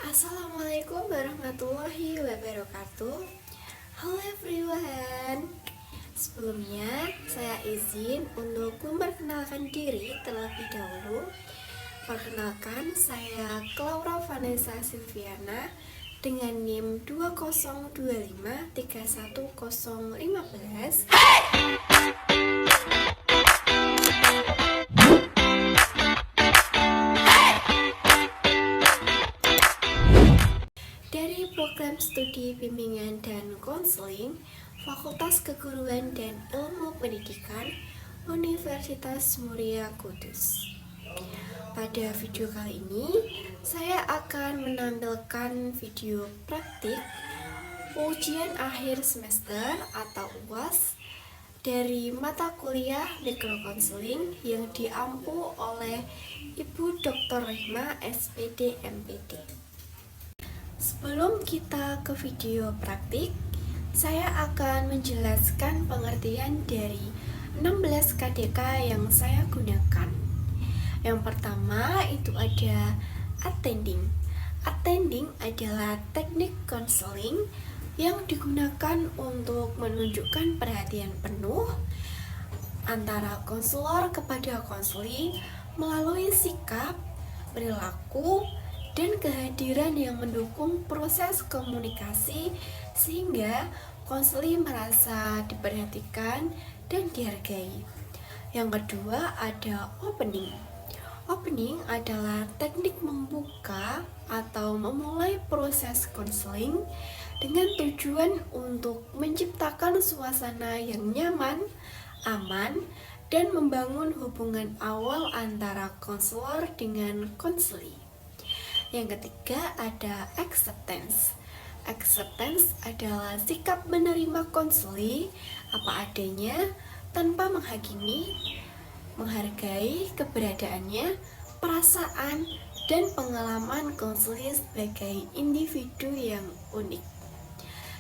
Assalamualaikum warahmatullahi wabarakatuh. Halo everyone. Sebelumnya saya izin untuk memperkenalkan diri terlebih dahulu. Perkenalkan, saya Claura Vanessa Silviana dengan NIM 202531015. Dari program studi bimbingan dan konseling Fakultas Keguruan dan Ilmu Pendidikan Universitas Muria Kudus. Pada video kali ini, saya akan menampilkan video praktik ujian akhir semester atau UAS dari mata kuliah mikrokonseling yang diampu oleh Ibu Dr. Rehma SPD MPD. Sebelum kita ke video praktik, saya akan menjelaskan pengertian dari 16 KDK yang saya gunakan. Yang pertama itu ada attending. Attending adalah teknik konseling yang digunakan untuk menunjukkan perhatian penuh antara konselor kepada konseli melalui sikap, perilaku, dan kehadiran yang mendukung proses komunikasi sehingga konseli merasa diperhatikan dan dihargai. Yang kedua ada opening. Opening adalah teknik membuka atau memulai proses konseling dengan tujuan untuk menciptakan suasana yang nyaman, aman, dan membangun hubungan awal antara konselor dengan konseli. Yang ketiga ada acceptance. Acceptance adalah sikap menerima konseli apa adanya tanpa menghakimi, menghargai keberadaannya, perasaan, dan pengalaman konseli sebagai individu yang unik.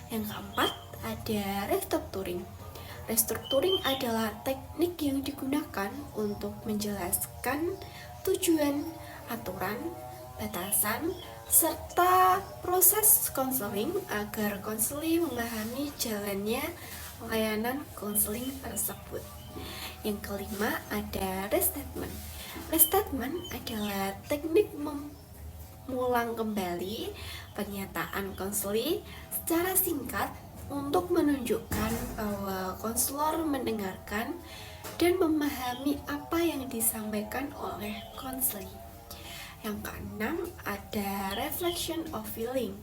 Yang keempat ada restructuring. Restructuring adalah teknik yang digunakan untuk menjelaskan tujuan, aturan, batasan, serta proses konseling agar konseli memahami jalannya layanan konseling tersebut. Yang kelima ada restatement. Restatement adalah teknik mengulang kembali pernyataan konseli secara singkat untuk menunjukkan bahwa konselor mendengarkan dan memahami apa yang disampaikan oleh konseli. Yang keenam ada reflection of feeling.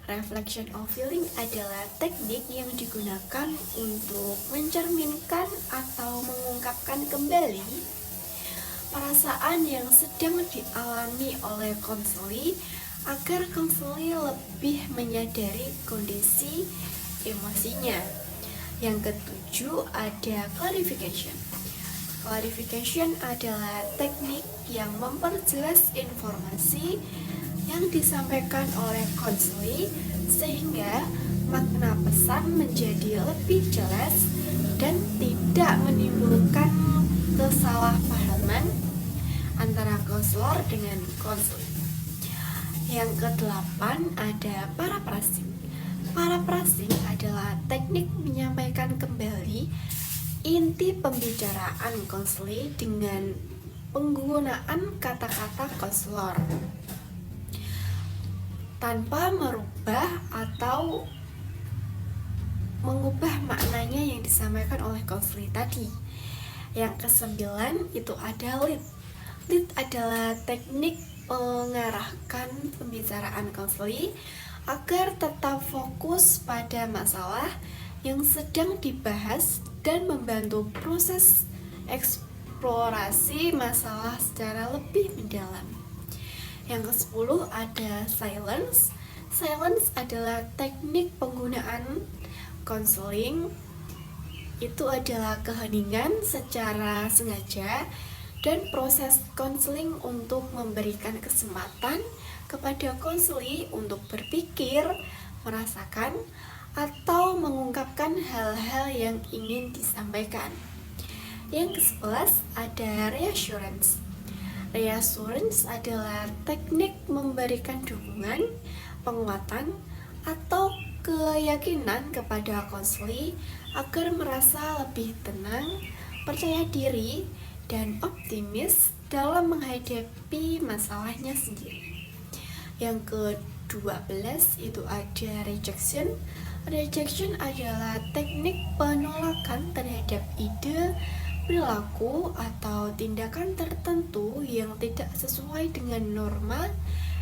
Reflection of feeling adalah teknik yang digunakan untuk mencerminkan atau mengungkapkan kembali perasaan yang sedang dialami oleh konseli agar konseli lebih menyadari kondisi emosinya. Yang ketujuh ada clarification. Clarification adalah teknik yang memperjelas informasi yang disampaikan oleh konseli sehingga makna pesan menjadi lebih jelas dan tidak menimbulkan kesalahpahaman antara konselor dengan konseli. Yang kedelapan ada paraphrasing. Paraphrasing adalah teknik menyampaikan kembali inti pembicaraan konseli dengan penggunaan kata-kata konselor tanpa merubah atau mengubah maknanya yang disampaikan oleh konseli tadi. Yang kesembilan itu ada lead. Lead adalah teknik mengarahkan pembicaraan konseli agar tetap fokus pada masalah yang sedang dibahas dan membantu proses eksplorasi masalah secara lebih mendalam. Yang ke-10 ada silence. Silence adalah teknik penggunaan konseling. Itu adalah keheningan secara sengaja dan proses konseling untuk memberikan kesempatan kepada konseli untuk berpikir, merasakan, atau mengungkapkan hal-hal yang ingin disampaikan. Yang ke-11 ada reassurance. Reassurance adalah teknik memberikan dukungan, penguatan, atau keyakinan kepada konseli agar merasa lebih tenang, percaya diri, dan optimis dalam menghadapi masalahnya sendiri. Yang ke-12 itu ada rejection. Rejection adalah teknik penolakan terhadap ide, perilaku, atau tindakan tertentu yang tidak sesuai dengan norma,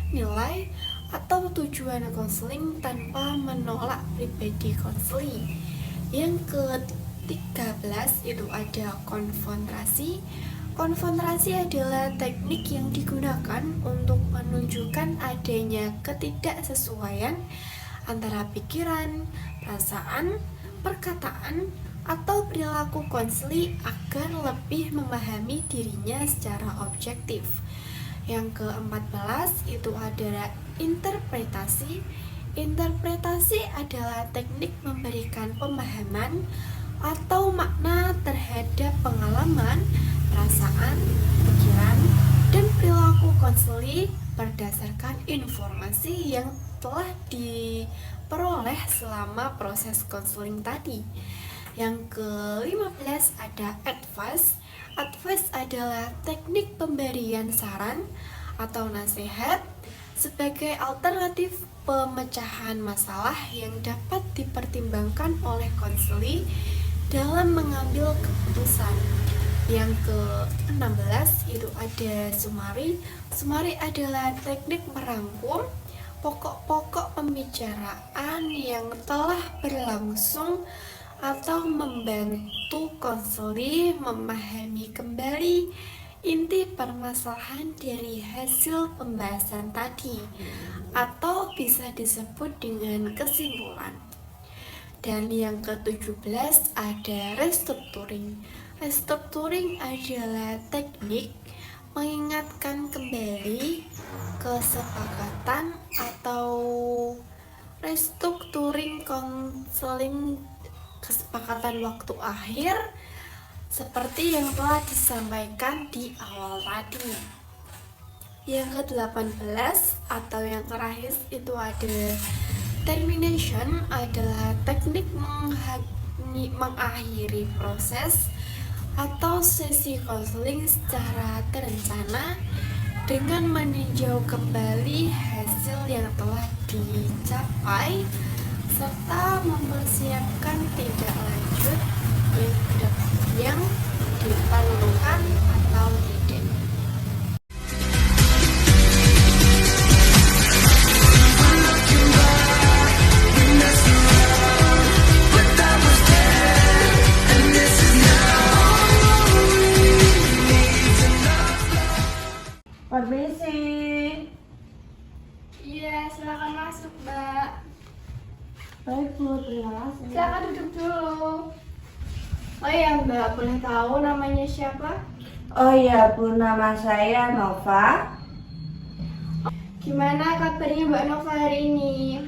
nilai, atau tujuan konseling tanpa menolak pribadi konseli. Yang ke-13 itu ada konfrontasi. Konfrontasi adalah teknik yang digunakan untuk menunjukkan adanya ketidaksesuaian antara pikiran, perasaan, perkataan, atau perilaku konseli agar lebih memahami dirinya secara objektif. Yang ke-14 itu adalah interpretasi. Interpretasi adalah teknik memberikan pemahaman atau makna terhadap pengalaman, perasaan, pikiran, dan perilaku konseli berdasarkan informasi yang telah diperoleh selama proses konseling tadi. Yang ke-15 ada advice. Advice adalah teknik pemberian saran atau nasihat sebagai alternatif pemecahan masalah yang dapat dipertimbangkan oleh konseli dalam mengambil keputusan. Yang ke-16 itu ada summary. Summary adalah teknik merangkum pokok-pokok pembicaraan yang telah berlangsung atau membantu konseli memahami kembali inti permasalahan dari hasil pembahasan tadi, atau bisa disebut dengan kesimpulan. Dan yang ke-17 ada restructuring. Restructuring adalah teknik mengingatkan kembali kesepakatan atau restructuring konseling kesepakatan waktu akhir seperti yang telah disampaikan di awal tadi. Yang ke-18 atau yang terakhir itu ada termination, adalah teknik mengakhiri proses atau sesi konseling secara terencana dengan meninjau kembali hasil yang telah dicapai serta mempersiapkan tindak lanjut yang diperlukan atau tidak. Permisi. Iya, silakan masuk, Mbak. Baik Bu, terima kasih. Silakan duduk dulu. Oh ya, Mbak, boleh tahu namanya siapa? Oh iya Bu, nama saya Nova. Gimana kabarnya Mbak Nova hari ini?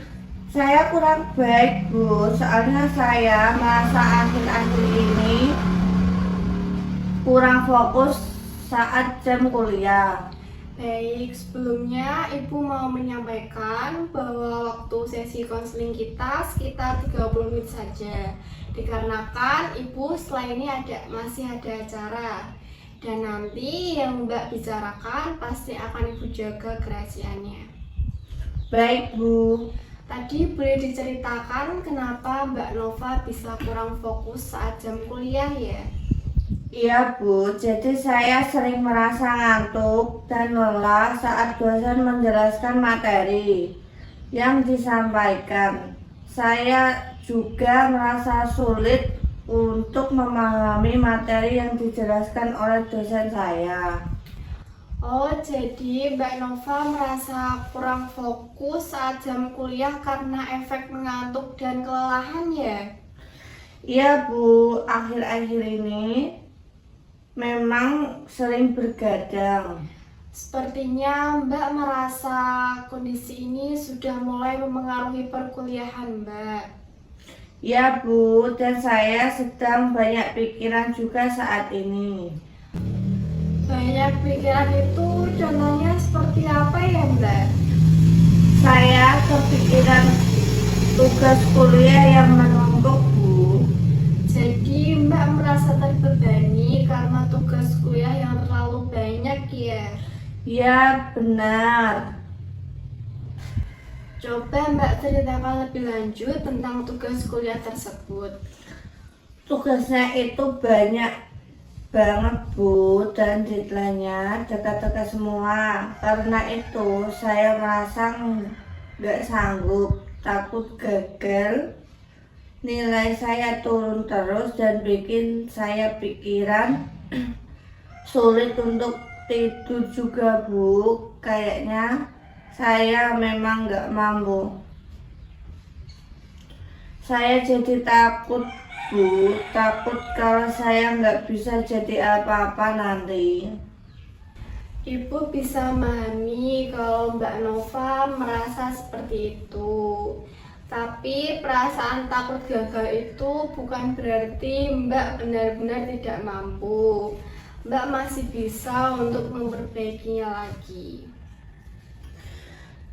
Saya kurang baik Bu, soalnya saya masa akhir-akhir ini kurang fokus saat jam kuliah. Baik, sebelumnya Ibu mau menyampaikan bahwa waktu sesi konseling kita sekitar 30 menit saja. Dikarenakan Ibu setelah ini masih ada acara. Dan nanti yang Mbak bicarakan pasti akan Ibu jaga kerahasiaannya. Baik Bu. Tadi boleh diceritakan kenapa Mbak Nova bisa kurang fokus saat jam kuliah ya? Iya Bu, jadi saya sering merasa ngantuk dan lelah saat dosen menjelaskan materi yang disampaikan. Saya juga merasa sulit untuk memahami materi yang dijelaskan oleh dosen saya. Oh, jadi Mbak Nova merasa kurang fokus saat jam kuliah karena efek mengantuk dan kelelahan ya? Iya Bu, akhir-akhir ini memang sering bergadang. Sepertinya Mbak merasa kondisi ini sudah mulai memengaruhi perkuliahan Mbak. Ya Bu, dan saya sedang banyak pikiran juga saat ini. Banyak pikiran itu seperti apa ya Mbak? Saya kepikiran tugas kuliah yang menumpuk, Bu. Jadi Mbak merasa terbebani karena tugas kuliah yang terlalu banyak ya? Ya, benar. Coba Mbak ceritakan lebih lanjut tentang tugas kuliah tersebut. Tugasnya itu banyak banget, Bu, dan deadline-nya dekat-dekat semua. Karena itu saya merasa nggak sanggup, takut gagal. Nilai saya turun terus dan bikin saya pikiran sulit untuk tidur juga, Bu. Kayaknya saya memang nggak mampu. Saya jadi takut, Bu. Takut kalau saya nggak bisa jadi apa-apa nanti. Ibu bisa memahami kalau Mbak Nova merasa seperti itu. Tapi perasaan takut gagal itu bukan berarti Mbak benar-benar tidak mampu. Mbak masih bisa untuk memperbaikinya lagi.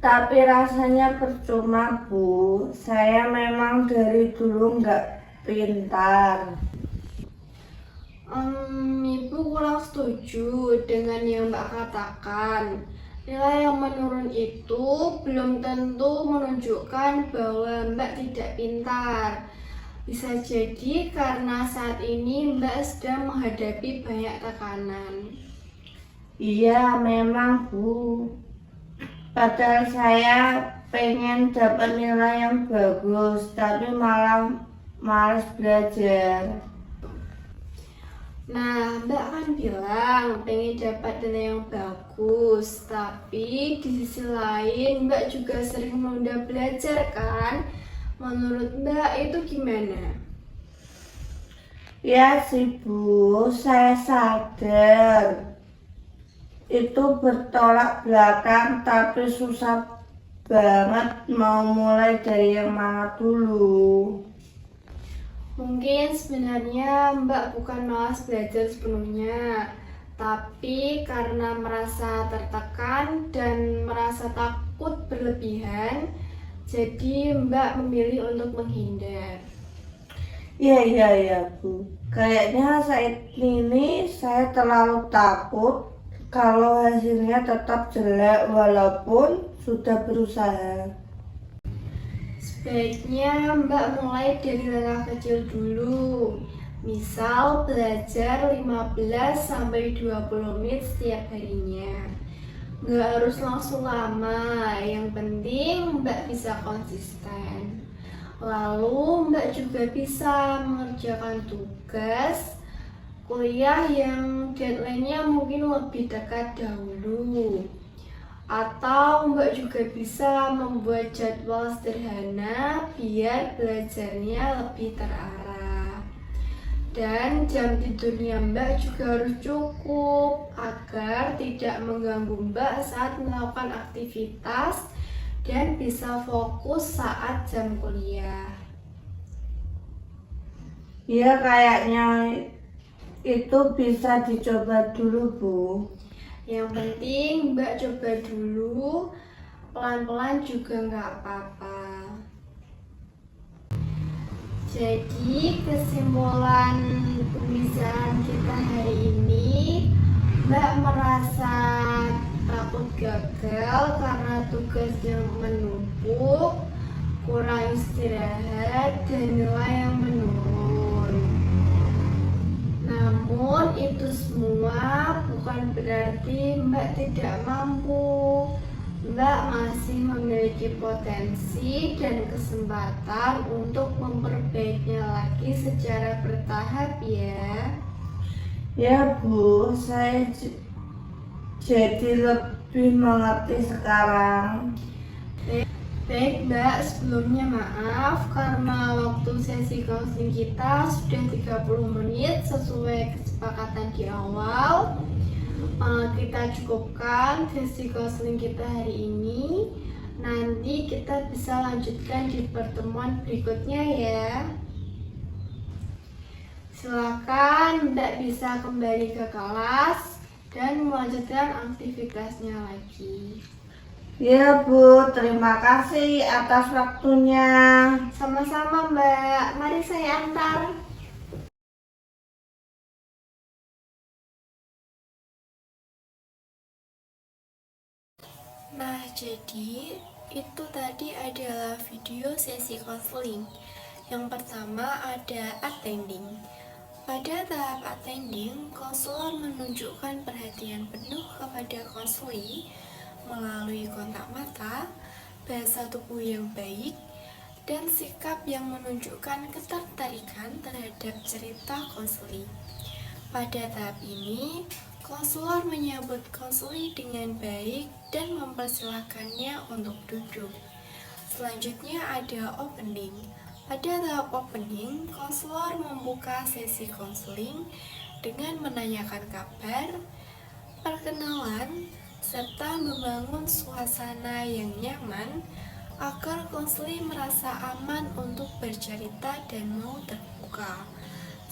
Tapi rasanya percuma, Bu. Saya memang dari dulu nggak pintar. Ibu kurang setuju dengan yang Mbak katakan. Nilai yang menurun itu belum tentu menunjukkan bahwa Mbak tidak pintar. Bisa jadi karena saat ini Mbak sedang menghadapi banyak tekanan. Iya, memang, Bu. Padahal saya pengen dapat nilai yang bagus, tapi malah malas belajar. Nah, Mbak kan bilang pengen dapat nilai yang bagus, tapi di sisi lain Mbak juga sering menunda belajar kan? Menurut Mbak itu gimana? Ya sih, Bu, saya sadar itu bertolak belakang, tapi susah banget mau mulai dari yang mana dulu. Mungkin sebenarnya Mbak bukan malas belajar sepenuhnya, tapi karena merasa tertekan dan merasa takut berlebihan, jadi Mbak memilih untuk menghindar. Iya, Bu. Kayaknya saat ini saya terlalu takut kalau hasilnya tetap jelek walaupun sudah berusaha. Sebaiknya Mbak mulai dari langkah kecil dulu. Misal belajar 15-20 menit setiap harinya. Nggak harus langsung lama, yang penting Mbak bisa konsisten. Lalu Mbak juga bisa mengerjakan tugas kuliah yang deadline-nya mungkin lebih dekat dahulu. Atau Mbak juga bisa membuat jadwal sederhana biar belajarnya lebih terarah. Dan jam tidurnya Mbak juga harus cukup agar tidak mengganggu Mbak saat melakukan aktivitas dan bisa fokus saat jam kuliah. Ya, kayaknya itu bisa dicoba dulu, Bu. Yang penting Mbak coba dulu, pelan-pelan juga nggak apa-apa. Jadi kesimpulan pembicaraan kita hari ini, Mbak merasa takut gagal karena tugas yang menumpuk, kurang istirahat, dan nilai yang menurun. Namun itu semua bukan berarti Mbak tidak mampu. Mbak masih memiliki potensi dan kesempatan untuk memperbaikinya lagi secara bertahap ya. Ya, Bu, saya jadi lebih mengerti sekarang. Baik Mbak, sebelumnya maaf karena waktu sesi counseling kita sudah 30 menit sesuai kesepakatan di awal. Kita cukupkan sesi counseling kita hari ini. Nanti kita bisa lanjutkan di pertemuan berikutnya ya. Silakan Mbak bisa kembali ke kelas dan melanjutkan aktivitasnya lagi. Ya Bu, terima kasih atas waktunya. Sama-sama Mbak, mari saya antar. Nah, jadi itu tadi adalah video sesi konseling. Yang pertama ada attending. Pada tahap attending, konselor menunjukkan perhatian penuh kepada konseli melalui kontak mata, bahasa tubuh yang baik, dan sikap yang menunjukkan ketertarikan terhadap cerita konseli. Pada tahap ini, konselor menyambut konseli dengan baik dan mempersilahkannya untuk duduk. Selanjutnya ada opening. Pada tahap opening, konselor membuka sesi konseling dengan menanyakan kabar, perkenalan, serta membangun suasana yang nyaman agar konseli merasa aman untuk bercerita dan mau terbuka.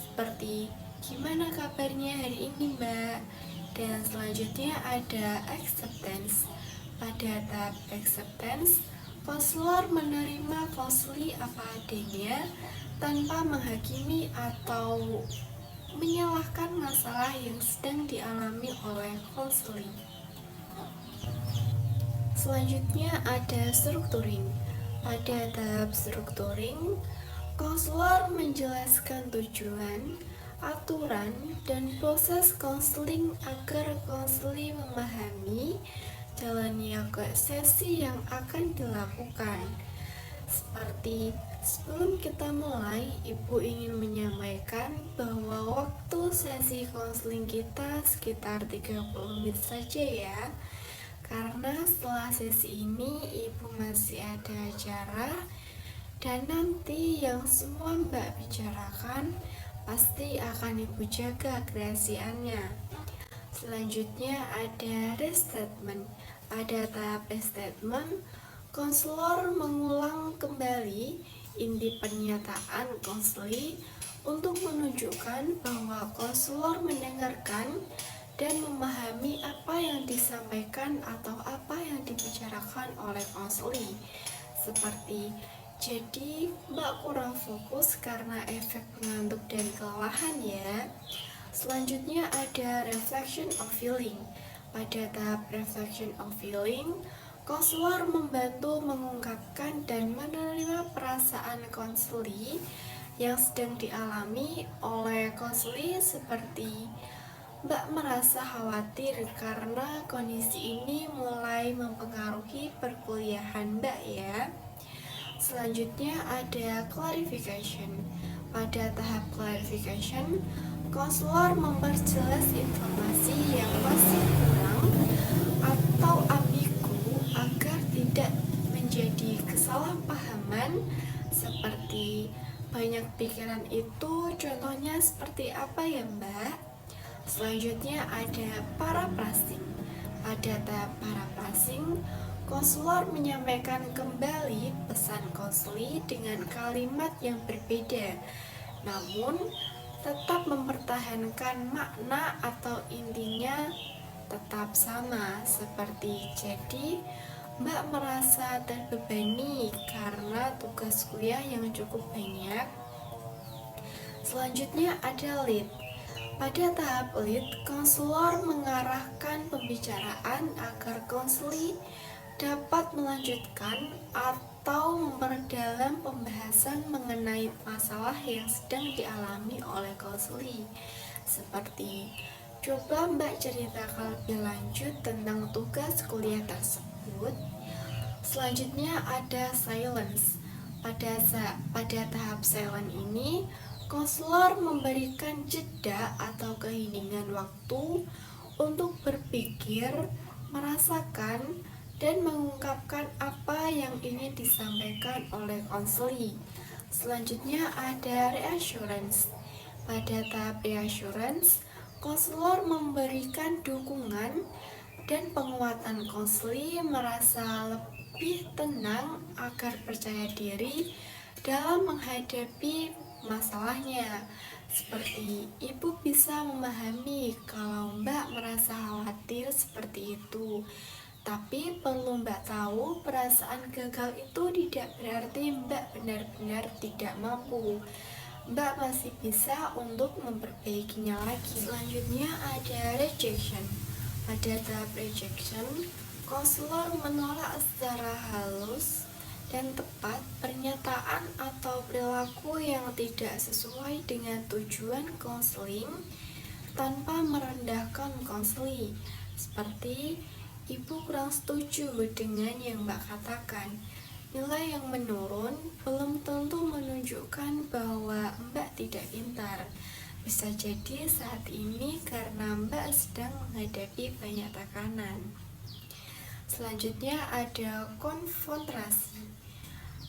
Seperti, gimana kabarnya hari ini Mbak? Dan selanjutnya ada acceptance. Pada tahap acceptance, konselor menerima konseli apa adanya tanpa menghakimi atau menyalahkan masalah yang sedang dialami oleh konseli. Selanjutnya ada structuring. Pada tahap structuring, konselor menjelaskan tujuan, aturan, dan proses konseling agar konseli memahami jalannya ke sesi yang akan dilakukan. Seperti sebelum kita mulai, Ibu ingin menyampaikan bahwa waktu sesi konseling kita sekitar 30 menit saja ya. Karena setelah sesi ini Ibu masih ada acara dan nanti yang semua Mbak bicarakan pasti akan Ibu jaga kerahasiaannya. Selanjutnya ada restatement. Pada tahap restatement, konselor mengulang kembali inti pernyataan konseli untuk menunjukkan bahwa konselor mendengarkan dan memahami apa yang disampaikan atau apa yang dibicarakan oleh konseli. Seperti, jadi Mbak kurang fokus karena efek pengantuk dan kelelahan ya. Selanjutnya ada reflection of feeling. Pada tahap reflection of feeling, konselor membantu mengungkapkan dan menerima perasaan konseli yang sedang dialami oleh konseli seperti Mbak merasa khawatir karena kondisi ini mulai mempengaruhi perkuliahan Mbak ya. Selanjutnya ada clarification. Pada tahap clarification, konselor memperjelas informasi yang masih kurang atau ambigu agar tidak menjadi kesalahpahaman seperti banyak pikiran itu contohnya seperti apa ya Mbak? Selanjutnya ada paraphrasing. Pada tahap paraphrasing, konselor menyampaikan kembali pesan konseli dengan kalimat yang berbeda, namun tetap mempertahankan makna atau intinya tetap sama seperti jadi Mbak merasa terbebani karena tugas kuliah yang cukup banyak. Selanjutnya ada lead. Pada tahap lead, konselor mengarahkan pembicaraan agar konseli dapat melanjutkan atau memperdalam pembahasan mengenai masalah yang sedang dialami oleh konseli. Seperti, coba Mbak ceritakan lebih lanjut tentang tugas kuliah tersebut. Selanjutnya ada silence. Pada tahap silent ini, konselor memberikan jeda atau keheningan waktu untuk berpikir, merasakan, dan mengungkapkan apa yang ingin disampaikan oleh konseli. Selanjutnya ada reassurance. Pada tahap reassurance, konselor memberikan dukungan dan penguatan konseli merasa lebih tenang agar percaya diri dalam menghadapi masalahnya. Seperti ibu bisa memahami kalau Mbak merasa khawatir seperti itu. Tapi perlu Mbak tahu, perasaan gagal itu tidak berarti Mbak benar-benar tidak mampu. Mbak masih bisa untuk memperbaikinya lagi. Selanjutnya ada rejection. Pada tahap rejection, konselor menolak secara halus dan tepat pernyataan atau perilaku yang tidak sesuai dengan tujuan konseling tanpa merendahkan konseling. Seperti, ibu kurang setuju dengan yang Mbak katakan. Nilai yang menurun belum tentu menunjukkan bahwa Mbak tidak pintar. Bisa jadi saat ini karena Mbak sedang menghadapi banyak tekanan. Selanjutnya ada konfrontasi.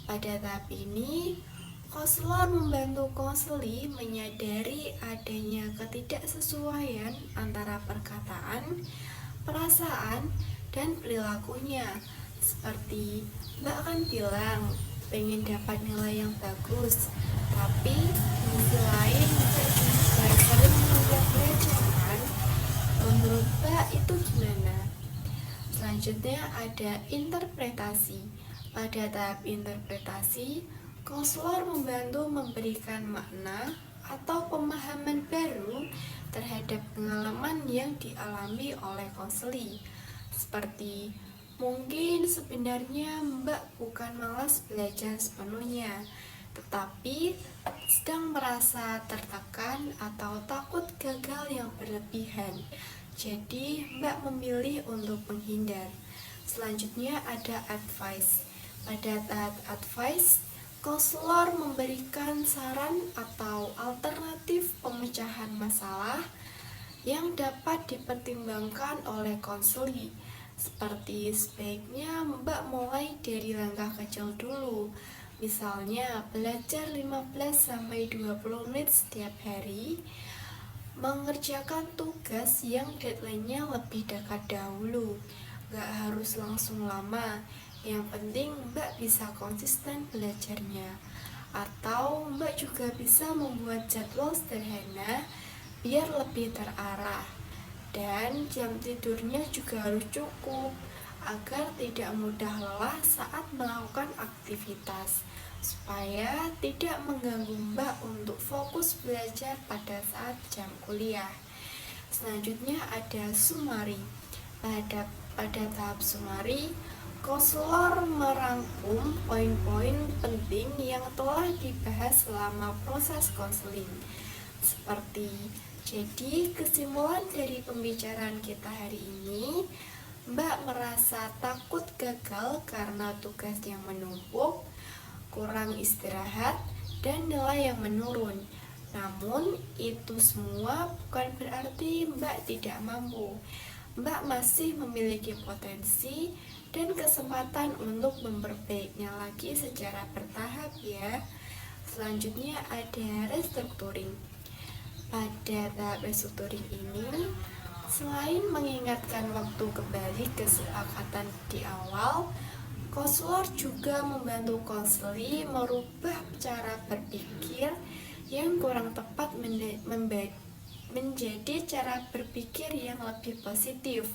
Pada tahap ini, konselor membantu konseli menyadari adanya ketidaksesuaian antara perkataan, perasaan, dan perilakunya. Seperti, Mbak kan bilang pengen dapat nilai yang bagus, tapi di sisi lain Mbak juga sering menolak belajar kan? Menurut Mbak itu gimana? Selanjutnya ada interpretasi. Pada tahap interpretasi, konselor membantu memberikan makna atau pemahaman baru terhadap pengalaman yang dialami oleh konseli. Seperti, mungkin sebenarnya Mbak bukan malas belajar sepenuhnya, tetapi sedang merasa tertekan atau takut gagal yang berlebihan. Jadi Mbak memilih untuk menghindar. Selanjutnya ada advice. Pada tahap advice, konselor memberikan saran atau alternatif pemecahan masalah yang dapat dipertimbangkan oleh konseli. Seperti sebaiknya Mbak mulai dari langkah kecil dulu. Misalnya belajar 15-20 menit setiap hari, mengerjakan tugas yang deadline-nya lebih dekat dahulu. Gak harus langsung lama, yang penting Mbak bisa konsisten belajarnya. Atau Mbak juga bisa membuat jadwal sederhana biar lebih terarah. Dan jam tidurnya juga harus cukup agar tidak mudah lelah saat melakukan aktivitas, supaya tidak mengganggu Mbak untuk fokus belajar pada saat jam kuliah. Selanjutnya ada sumari. Pada tahap sumari, konselor merangkum poin-poin penting yang telah dibahas selama proses konseling. Seperti, jadi kesimpulan dari pembicaraan kita hari ini, Mbak merasa takut gagal karena tugas yang menumpuk, kurang istirahat, dan nilai yang menurun. Namun itu semua bukan berarti Mbak tidak mampu. Mbak masih memiliki potensi dan kesempatan untuk memperbaikinya lagi secara bertahap ya. Selanjutnya ada restructuring. Pada tahap restructuring ini, selain mengingatkan waktu kembali kesepakatan di awal, konselor juga membantu konseli merubah cara berpikir yang kurang tepat menjadi cara berpikir yang lebih positif.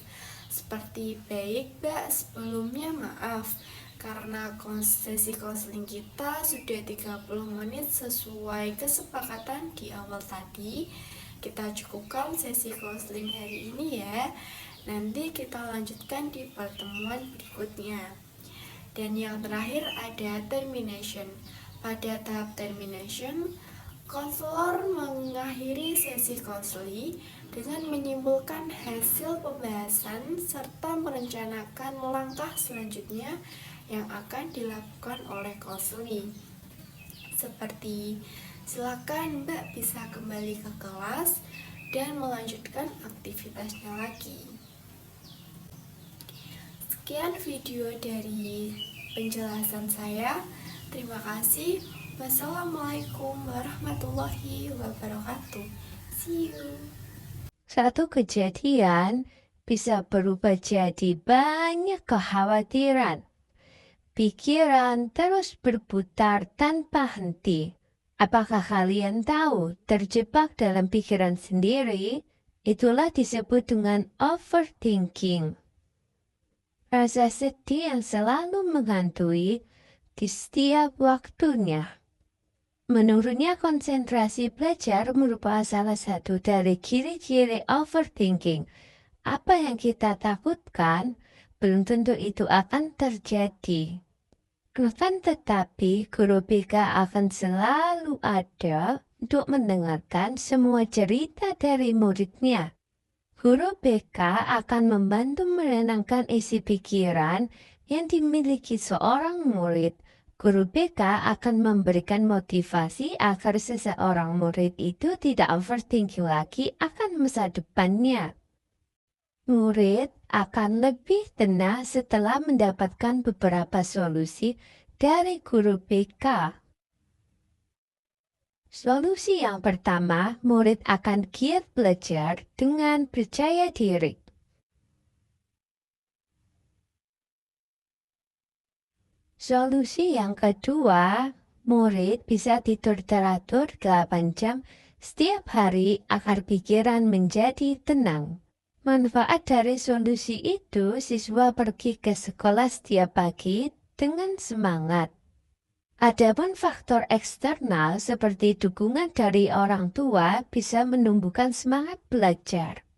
Seperti, baik Mbak, sebelumnya maaf karena sesi konseling kita sudah 30 menit sesuai kesepakatan di awal tadi. Kita cukupkan sesi konseling hari ini ya. Nanti kita lanjutkan di pertemuan berikutnya. Dan yang terakhir ada termination. Pada tahap termination, konselor mengakhiri sesi konseling dengan menyimpulkan hasil pembahasan serta merencanakan langkah selanjutnya yang akan dilakukan oleh konseling. Seperti, silakan Mbak bisa kembali ke kelas dan melanjutkan aktivitasnya lagi. Sekian video dari penjelasan saya. Terima kasih. Wassalamualaikum warahmatullahi wabarakatuh. See you. Satu kejadian bisa berubah jadi banyak kekhawatiran. Pikiran terus berputar tanpa henti. Apakah kalian tahu, terjebak dalam pikiran sendiri, itulah disebut dengan overthinking. Rasa sedih yang selalu menghantui di setiap waktunya. Menurunnya konsentrasi belajar merupakan salah satu dari ciri-ciri overthinking. Apa yang kita takutkan, belum tentu itu akan terjadi. Akan tetapi, guru BK akan selalu ada untuk mendengarkan semua cerita dari muridnya. Guru BK akan membantu menenangkan isi pikiran yang dimiliki seorang murid. Guru BK akan memberikan motivasi agar seseorang murid itu tidak overthinking lagi akan masa depannya. Murid akan lebih tenang setelah mendapatkan beberapa solusi dari guru BK. Solusi yang pertama, murid akan giat belajar dengan percaya diri. Solusi yang kedua, murid bisa tidur teratur 8 jam setiap hari agar pikiran menjadi tenang. Manfaat dari solusi itu, siswa pergi ke sekolah setiap pagi dengan semangat. Adapun faktor eksternal seperti dukungan dari orang tua bisa menumbuhkan semangat belajar.